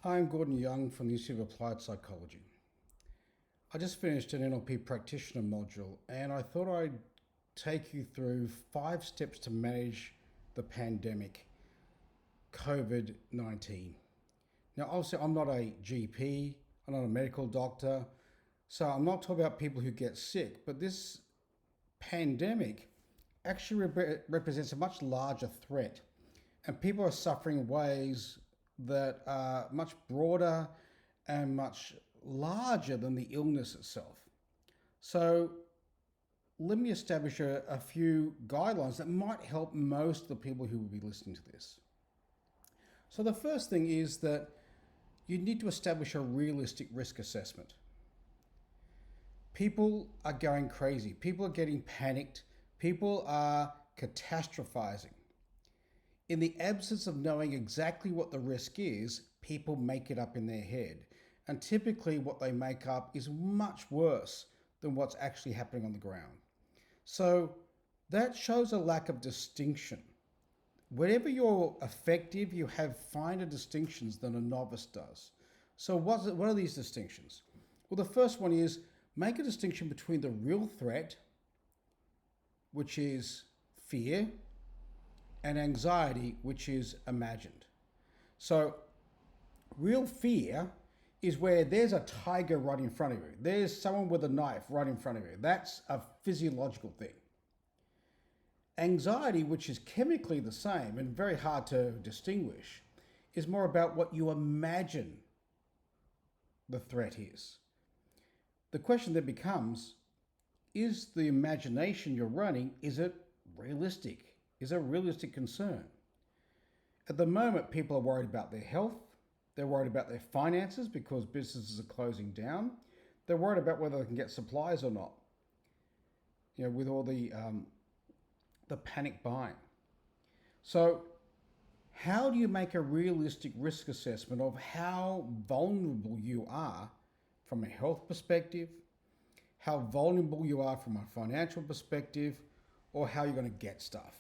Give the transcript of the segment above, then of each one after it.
Hi, I'm Gordon Young from the Institute of Applied Psychology. I just finished an NLP practitioner module and I thought I'd take you through 5 steps to manage the pandemic, Covid-19. Now, obviously, I'm not a GP, I'm not a medical doctor, so I'm not talking about people who get sick, but this pandemic actually represents a much larger threat, and people are suffering in ways that are much broader and much larger than the illness itself. So let me establish a few guidelines that might help most of the people who will be listening to this. So the first thing is that you need to establish a realistic risk assessment. People are going crazy. People are getting panicked. People are catastrophizing. In the absence of knowing exactly what the risk is, people make it up in their head. And typically what they make up is much worse than what's actually happening on the ground. So that shows a lack of distinction. Whenever you're effective, you have finer distinctions than a novice does. So what are these distinctions? Well, the first one is make a distinction between the real threat, which is fear, and anxiety, which is imagined. So real fear is where there's a tiger right in front of you. There's someone with a knife right in front of you. That's a physiological thing. Anxiety, which is chemically the same and very hard to distinguish, is more about what you imagine the threat is. The question then becomes, is the imagination you're running, is it realistic? Is a realistic concern? At the moment, people are worried about their health. They're worried about their finances because businesses are closing down. They're worried about whether they can get supplies or not. You know, with all the panic buying. So how do you make a realistic risk assessment of how vulnerable you are from a health perspective, how vulnerable you are from a financial perspective, or how you're going to get stuff?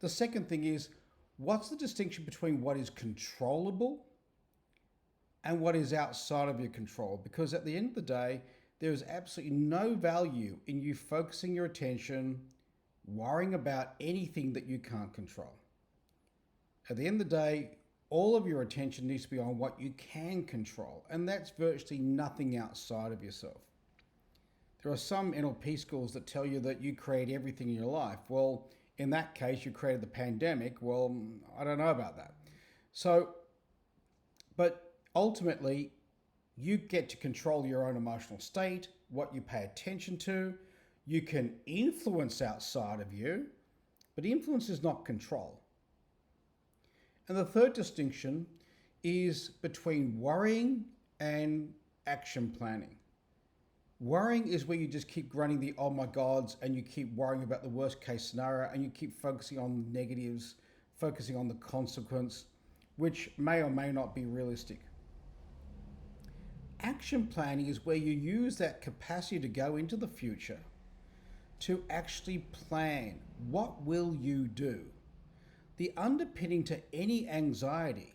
The second thing is, what's the distinction between what is controllable and what is outside of your control? Because at the end of the day, there is absolutely no value in you focusing your attention, worrying about anything that you can't control. At the end of the day, all of your attention needs to be on what you can control, and that's virtually nothing outside of yourself. There are some NLP schools that tell you that you create everything in your life. Well, in that case, you created the pandemic. Well, I don't know about that. So, but ultimately, you get to control your own emotional state, what you pay attention to. You can influence outside of you, but influence is not control. And the third distinction is between worrying and action planning. Worrying is where you just keep running the oh my gods and you keep worrying about the worst case scenario and you keep focusing on the negatives, focusing on the consequence, which may or may not be realistic. Action planning is where you use that capacity to go into the future to actually plan. What will you do? The underpinning to any anxiety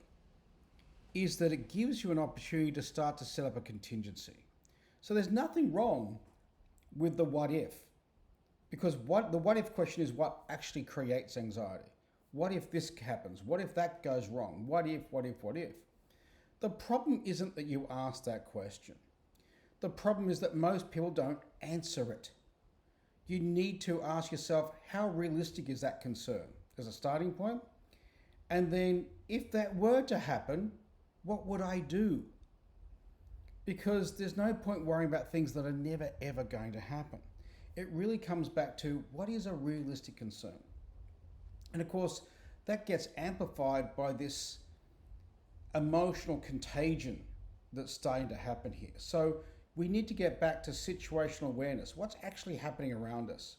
is that it gives you an opportunity to start to set up a contingency. So there's nothing wrong with the what if, because the what if question is what actually creates anxiety. What if this happens? What if that goes wrong? What if? The problem isn't that you ask that question. The problem is that most people don't answer it. You need to ask yourself, how realistic is that concern as a starting point? And then if that were to happen, what would I do? Because there's no point worrying about things that are never ever going to happen. It really comes back to what is a realistic concern. And of course, that gets amplified by this emotional contagion that's starting to happen here. So we need to get back to situational awareness. What's actually happening around us?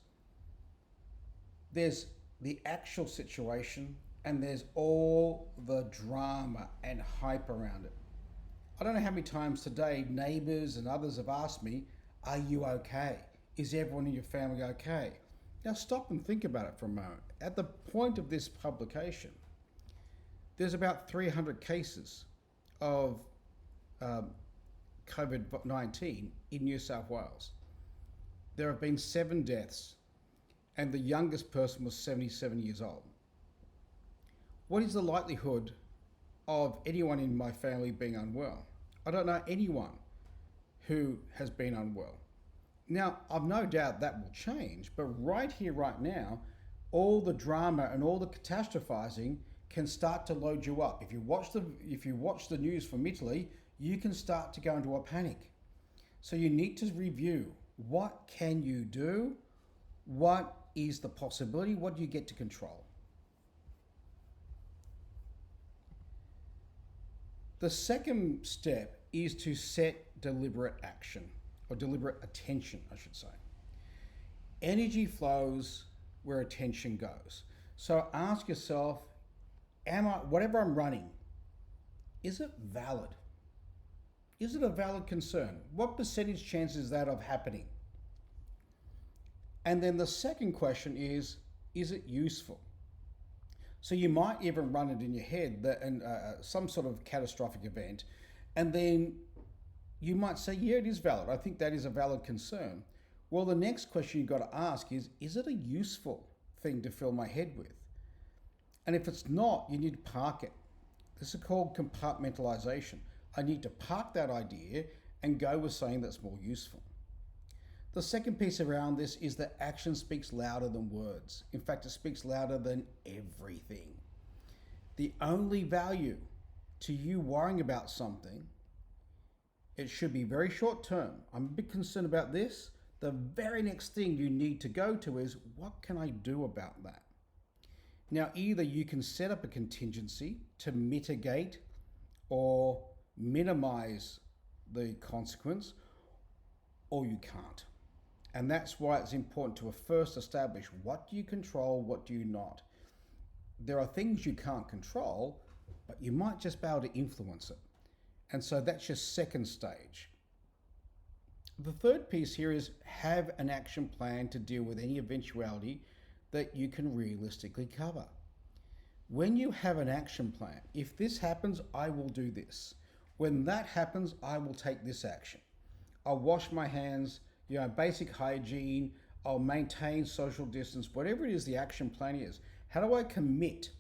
There's the actual situation and there's all the drama and hype around it. I don't know how many times today neighbors and others have asked me, are you okay? Is everyone in your family okay? Now stop and think about it for a moment. At the point of this publication, there's about 300 cases of COVID-19 in New South Wales, there have been 7 deaths, and the youngest person was 77 years old. What is the likelihood of anyone in my family being unwell? I don't know anyone who has been unwell. Now, I've no doubt that will change, but right here, right now, all the drama and all the catastrophizing can start to load you up. If you watch the news from Italy, you can start to go into a panic. So you need to review, what can you do? What is the possibility? What do you get to control? The second step is to set deliberate action, or deliberate attention, I should say. Energy flows where attention goes. So ask yourself, whatever I'm running, is it valid? Is it a valid concern? What percentage chance is that of happening? And then the second question is it useful? So you might even run it in your head that some sort of catastrophic event, and then you might say, yeah, it is valid. I think that is a valid concern. Well, the next question you've got to ask is it a useful thing to fill my head with? And if it's not, you need to park it. This is called compartmentalization. I need to park that idea and go with something that's more useful. The second piece around this is that action speaks louder than words. In fact, it speaks louder than everything. The only value to you worrying about something, it should be very short term. I'm a bit concerned about this. The very next thing you need to go to is, what can I do about that? Now, either you can set up a contingency to mitigate or minimize the consequence, or you can't. And that's why it's important to first establish, what do you control, what do you not? There are things you can't control, but you might just be able to influence it. And so that's your second stage. The third piece here is have an action plan to deal with any eventuality that you can realistically cover. When you have an action plan, if this happens, I will do this. When that happens, I will take this action. I'll wash my hands, basic hygiene, I'll maintain social distance, whatever it is the action plan is. How do I commit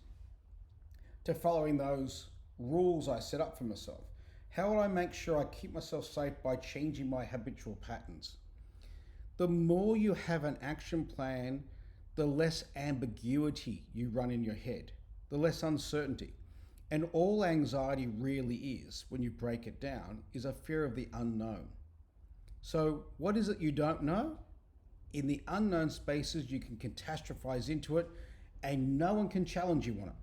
to following those rules I set up for myself? How will I make sure I keep myself safe by changing my habitual patterns? The more you have an action plan, the less ambiguity you run in your head, the less uncertainty. And all anxiety really is, when you break it down, is a fear of the unknown. So what is it you don't know? In the unknown spaces, you can catastrophize into it and no one can challenge you on it.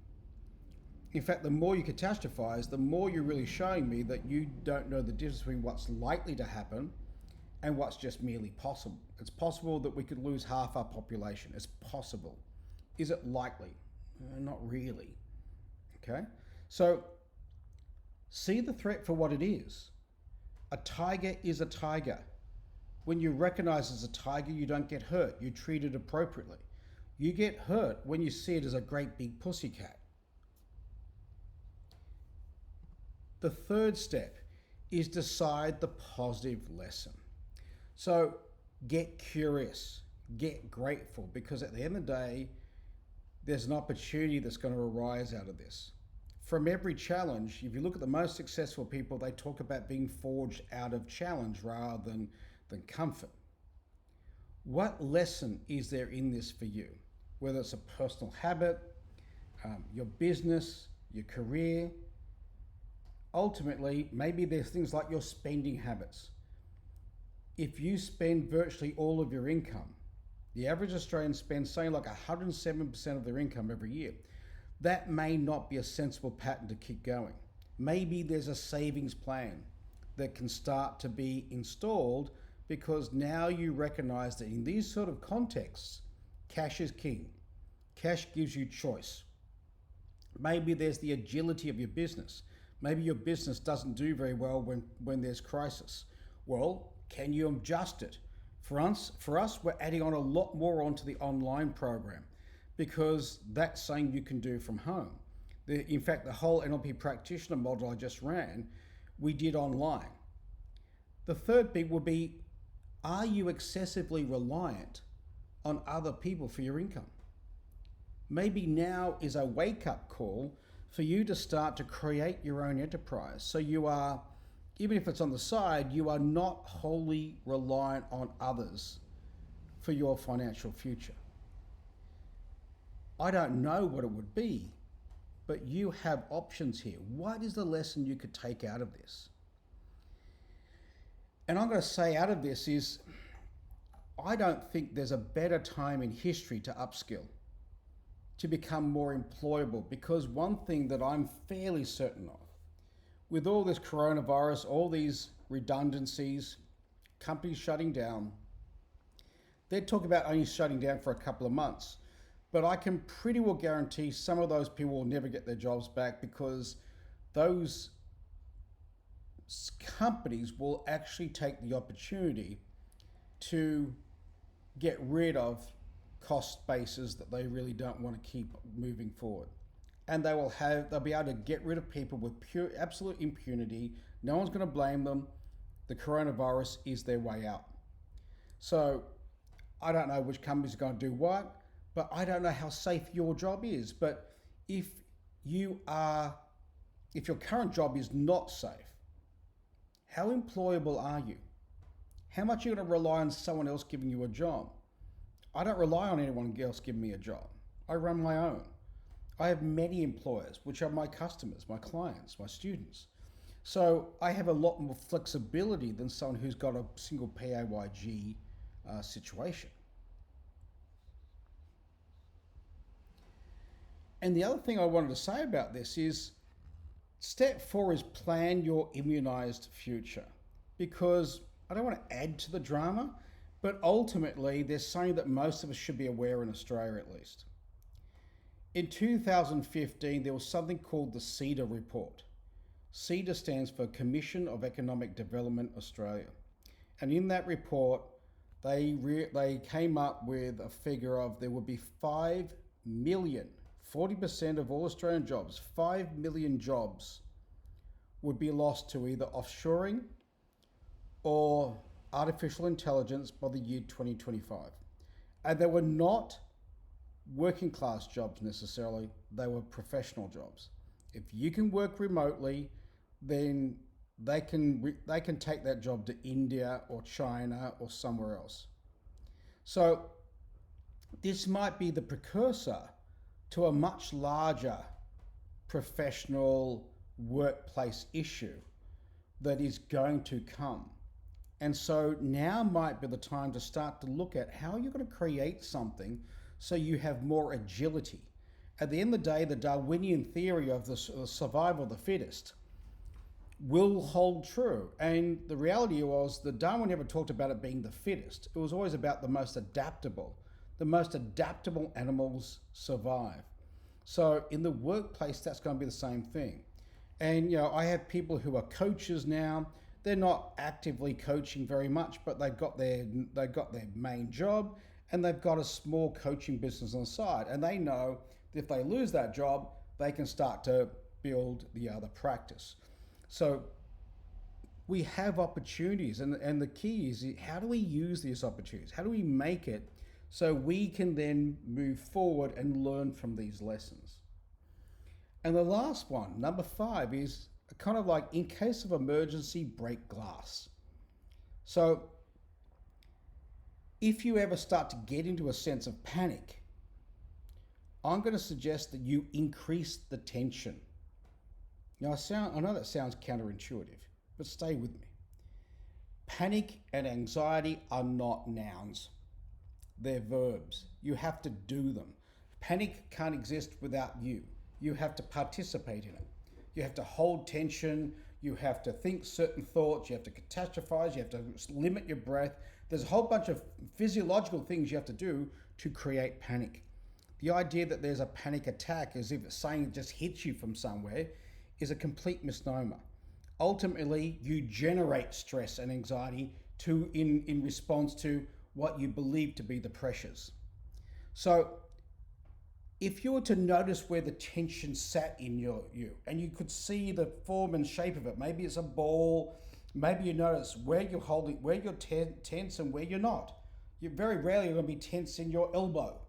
In fact, the more you catastrophize, the more you're really showing me that you don't know the difference between what's likely to happen and what's just merely possible. It's possible that we could lose half our population. It's possible. Is it likely? Not really. Okay? So see the threat for what it is. A tiger is a tiger. When you recognize it's a tiger, you don't get hurt. You treat it appropriately. You get hurt when you see it as a great big pussycat. The third step is decide the positive lesson. So get curious, get grateful, because at the end of the day, there's an opportunity that's going to arise out of this. From every challenge, if you look at the most successful people, they talk about being forged out of challenge rather than comfort. What lesson is there in this for you? Whether it's a personal habit, your business, your career. Ultimately, maybe there's things like your spending habits. If you spend virtually all of your income, the average Australian spends something like 107% of their income every year. That may not be a sensible pattern to keep going. Maybe there's a savings plan that can start to be installed, because now you recognize that in these sort of contexts, cash is king. Cash gives you choice. Maybe there's the agility of your business. Maybe your business doesn't do very well when there's crisis. Well, can you adjust it? For us, we're adding on a lot more onto the online program, because that's something you can do from home. In fact, the whole NLP practitioner model I just ran, we did online. The third bit would be, are you excessively reliant on other people for your income? Maybe now is a wake-up call for you to start to create your own enterprise. So you are, even if it's on the side, you are not wholly reliant on others for your financial future. I don't know what it would be, but you have options here. What is the lesson you could take out of this? And I'm going to say out of this is, I don't think there's a better time in history to upskill, to become more employable, because one thing that I'm fairly certain of, with all this coronavirus, all these redundancies, companies shutting down, they're talking about only shutting down for a couple of months. But I can pretty well guarantee some of those people will never get their jobs back, because those companies will actually take the opportunity to get rid of cost bases that they really don't want to keep moving forward. And they'll be able to get rid of people with absolute impunity. No one's going to blame them. The coronavirus is their way out. So I don't know which companies are going to do what, but I don't know how safe your job is. But if your current job is not safe, how employable are you? How much are you going to rely on someone else giving you a job? I don't rely on anyone else giving me a job. I run my own. I have many employers, which are my customers, my clients, my students. So I have a lot more flexibility than someone who's got a single PAYG situation. And the other thing I wanted to say about this is, step 4 is plan your immunized future, because I don't want to add to the drama, but ultimately there's something that most of us should be aware in Australia at least. In 2015, there was something called the CEDA report. CEDA stands for Commission of Economic Development Australia. And in that report, they came up with a figure of there would be 5 million, 40% of all Australian jobs, 5 million jobs would be lost to either offshoring or artificial intelligence by the year 2025. And they were not working class jobs necessarily, they were professional jobs. If you can work remotely, then they can take that job to India or China or somewhere else. So this might be the precursor to a much larger professional workplace issue that is going to come. And so now might be the time to start to look at how you're going to create something so you have more agility. At the end of the day, the Darwinian theory of the survival of the fittest will hold true. And the reality was that Darwin never talked about it being the fittest. It was always about the most adaptable. The most adaptable animals survive. So in the workplace, that's going to be the same thing. And I have people who are coaches now. They're not actively coaching very much, but they've got their main job and they've got a small coaching business on the side. And they know that if they lose that job, they can start to build the other practice. So we have opportunities, and the key is, how do we use these opportunities? How do we make it so we can then move forward and learn from these lessons? And the last one, number 5, is kind of like, in case of emergency, break glass. So if you ever start to get into a sense of panic, I'm going to suggest that you increase the tension. Now, I know that sounds counterintuitive, but stay with me. Panic and anxiety are not nouns. They're verbs. You have to do them. Panic can't exist without you. You have to participate in it. You have to hold tension. You have to think certain thoughts. You have to catastrophize. You have to limit your breath. There's a whole bunch of physiological things you have to do to create panic. The idea that there's a panic attack, as if it's saying it just hits you from somewhere, is a complete misnomer. Ultimately, you generate stress and anxiety in response to what you believe to be the pressures. So if you were to notice where the tension sat in you, and you could see the form and shape of it, maybe it's a ball, maybe you notice where you're holding, where you're tense and where you're not. You're very rarely going to be tense in your elbow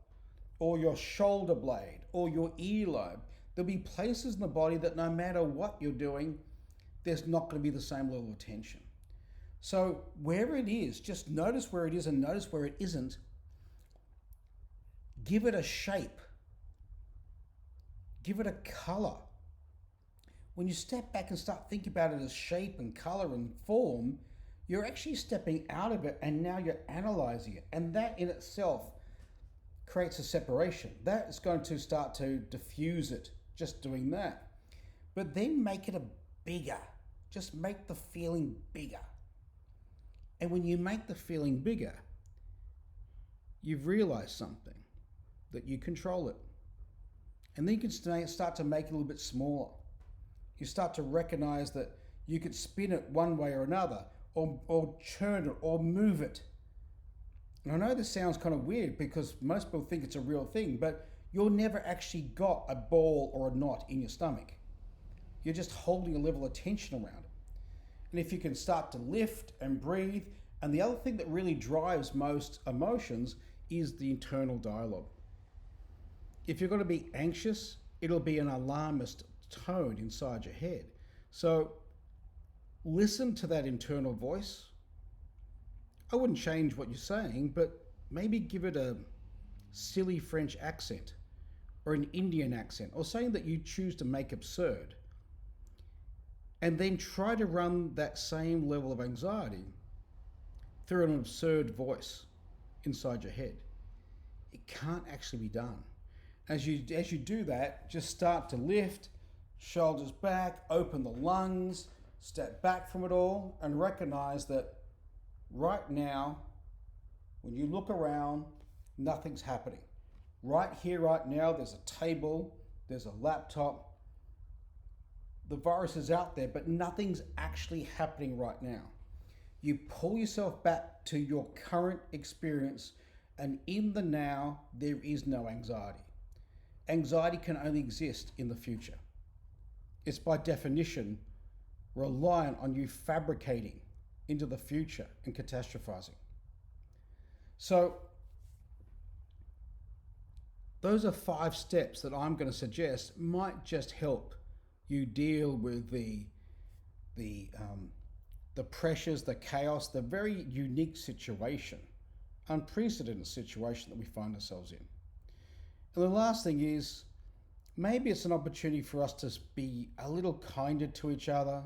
or your shoulder blade or your earlobe. There'll be places in the body that no matter what you're doing, there's not going to be the same level of tension. So where it is, just notice where it is and notice where it isn't. Give it a shape. Give it a color. When you step back and start thinking about it as shape and color and form, you're actually stepping out of it and now you're analyzing it. And that in itself creates a separation. That is going to start to diffuse it, just doing that. But then make it a bigger. Just make the feeling bigger. And when you make the feeling bigger, you've realized something, that you control it. And then you can start to make it a little bit smaller. You start to recognize that you could spin it one way or another, or churn it, or move it. And I know this sounds kind of weird because most people think it's a real thing, but you've never actually got a ball or a knot in your stomach. You're just holding a level of tension around it. And if you can start to lift and breathe, and the other thing that really drives most emotions is the internal dialogue. If you're going to be anxious, it'll be an alarmist tone inside your head. So listen to that internal voice. I wouldn't change what you're saying, but maybe give it a silly French accent or an Indian accent or something that you choose to make absurd. And then try to run that same level of anxiety through an absurd voice inside your head. It can't actually be done. As you do that, just start to lift, shoulders back, open the lungs, step back from it all, and recognize that right now, when you look around, nothing's happening. Right here, right now, there's a table, there's a laptop. The virus is out there, but nothing's actually happening right now. You pull yourself back to your current experience, and in the now, there is no anxiety. Anxiety can only exist in the future. It's by definition reliant on you fabricating into the future and catastrophizing. So those are 5 steps that I'm going to suggest might just help you deal with the pressures, the chaos, the very unique situation, unprecedented situation that we find ourselves in. And the last thing is, maybe it's an opportunity for us to be a little kinder to each other,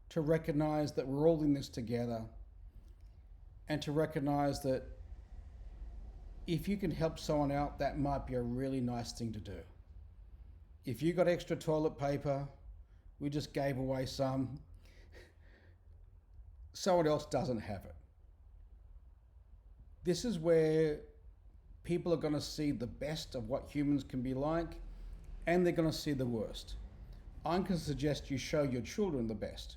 to recognize that we're all in this together, and to recognize that if you can help someone out, that might be a really nice thing to do. If you got extra toilet paper, we just gave away some. Someone else doesn't have it. This is where people are going to see the best of what humans can be like, and they're going to see the worst. I'm going to suggest you show your children the best.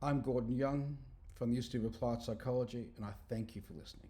I'm Gordon Young from the Institute of Applied Psychology, and I thank you for listening.